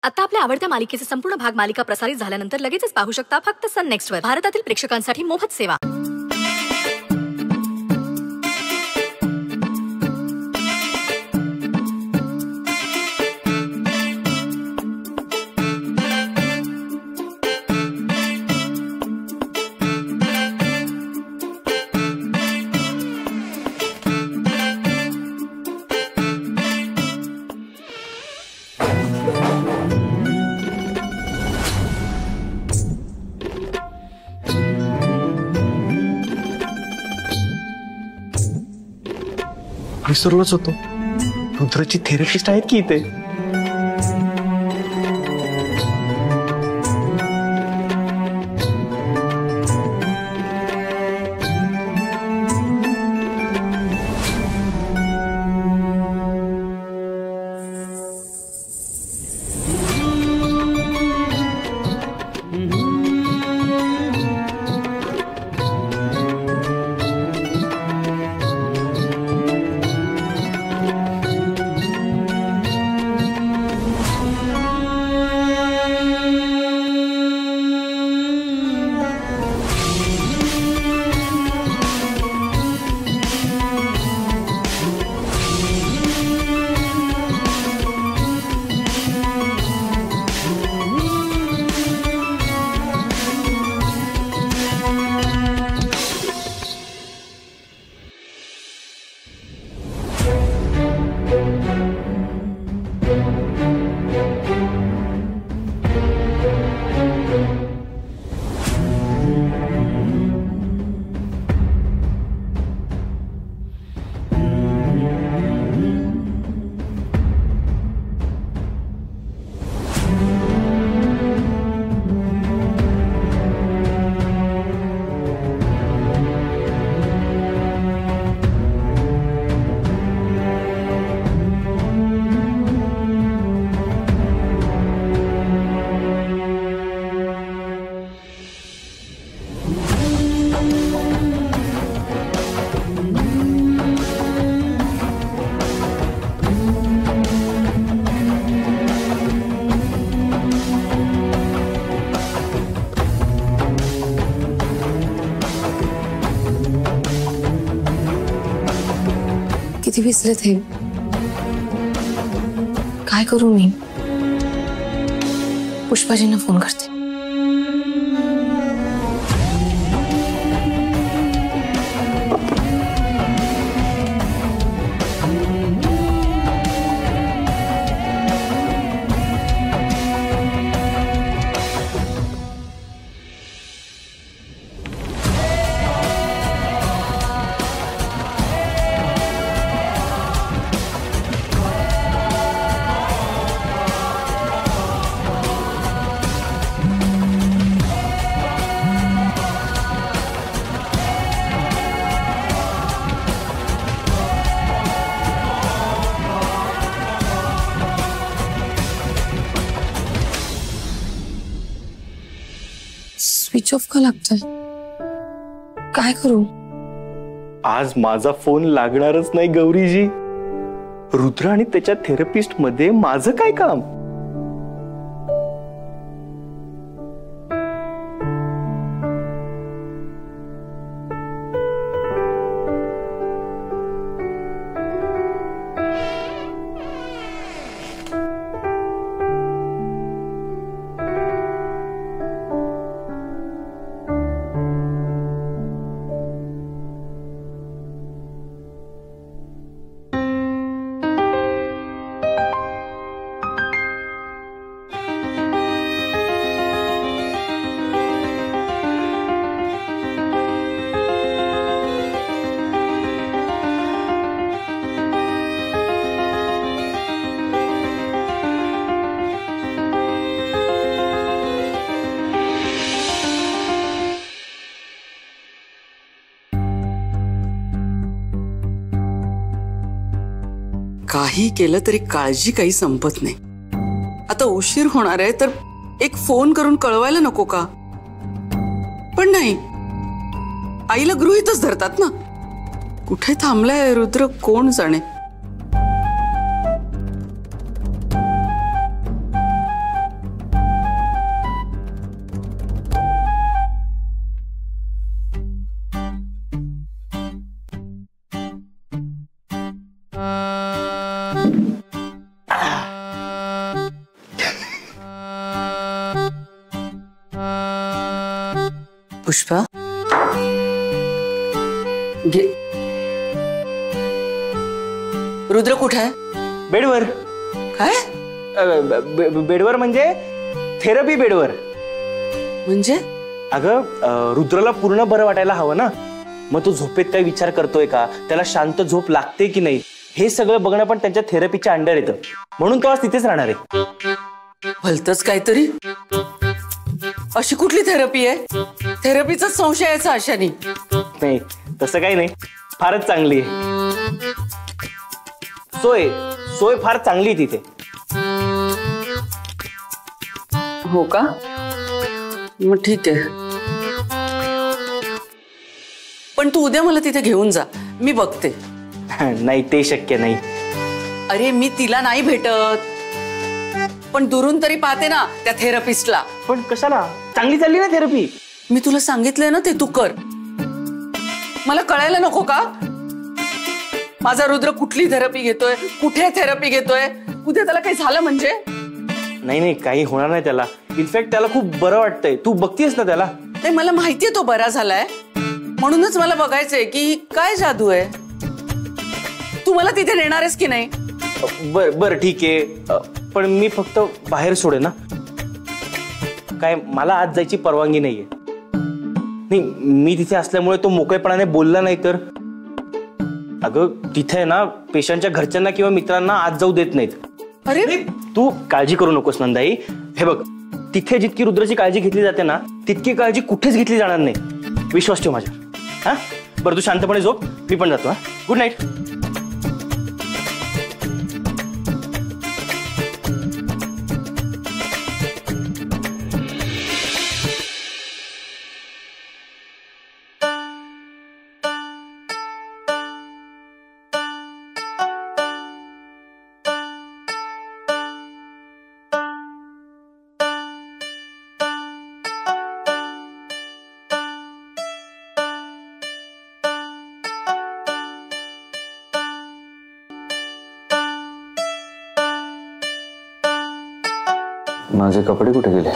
आता आपल्या आवडत्या मालिकेचे संपूर्ण भाग मालिका प्रसारित झाल्यानंतर लगेचच पाहू शकता फक्त सन नेक्स्ट वर. भारतातील प्रेक्षकांसाठी मोफत सेवा. विसरलोच होतो, रुद्रची थेरपिस्ट आहेत की इथे. किती विसरले थे. काय करू मी? पुष्पाजींना फोन करते. स्विच ऑफ का लागतोय? काय करू? आज माझा फोन लागणारच नाही गौरीजी. रुद्र आणि त्याच्या थेरपिस्ट मध्ये माझं काय काम? काही केलं तरी काळजी काही संपत नाही. आता उशीर होणार आहे तर एक फोन करून कळवायला नको का? पण नाही, आईला गृहीतच धरतात ना. कुठे थांबलाय रुद्र कोण जाणे. पुष्पा घे. रुद्र कुठे आहे? बेडवर. काय बेडवर म्हणजे थेरपी बेडवर. म्हणजे? अगं रुद्रला पूर्ण बरं वाटायला हवं ना, मग तो झोपेत काही विचार करतोय का, त्याला शांत झोप लागते की नाही, हे सगळं बघणं पण त्यांच्या थेरपीच्या अंडर येतं. म्हणून तो आज तिथेच राहणार आहे. भलतच काहीतरी. अशी कुठली थेरपी आहे? थेरपीचा संशय यायचा अशाने. नाही तसं काही नाही, फारच चांगली आहे. सोय सोय फार चांगली आहे तिथे. हो का? मग ठीक आहे. पण तू उद्या मला तिथे घेऊन जा, मी बघते. नाही ते शक्य नाही. अरे मी तिला नाही भेटत, पण दुरून तरी पाहते ना त्या थेरपिस्टला. पण कशाला? चांगली चालली ना थेरपी. मी तुला सांगितलंय ना ते तू कर. मला कळायला नको का माझा रुद्र कुठली थेरपी घेतोय, कुठे थेरपी घेतोय? उद्या त्याला काही झालं म्हणजे? नाही नाही काही होणार नाही त्याला. इनफॅक्ट त्याला खूप बरं वाटतंय. तू बघतीयस ना त्याला. ते मला माहितीये तो बरा झालाय, म्हणूनच मला बघायचंय की काय जादू आहे. तू मला तिथे नेणार आहेस की नाही? बर बर ठीक आहे, पण मी फक्त बाहेर सोडे ना. काय मला आज जायची परवानगी नाहीये. नाही मी तिथे असल्यामुळे तो मोकळेपणाने बोलला नाही तर. अगं तिथे ना पेशंटच्या घरच्यांना किंवा मित्रांना आज जाऊ देत नाहीत. अरे तू काळजी करू नकोस नंदाई. हे बघ तिथे जितकी रुद्राची काळजी घेतली जाते ना, तितकी काळजी कुठेच घेतली जाणार नाही. विश्वास ठेव माझ्यावर. हा बरं तू शांतपणे झोप, मी पण जातो. हा गुड नाईट. माझे कपडे कुठे गेले?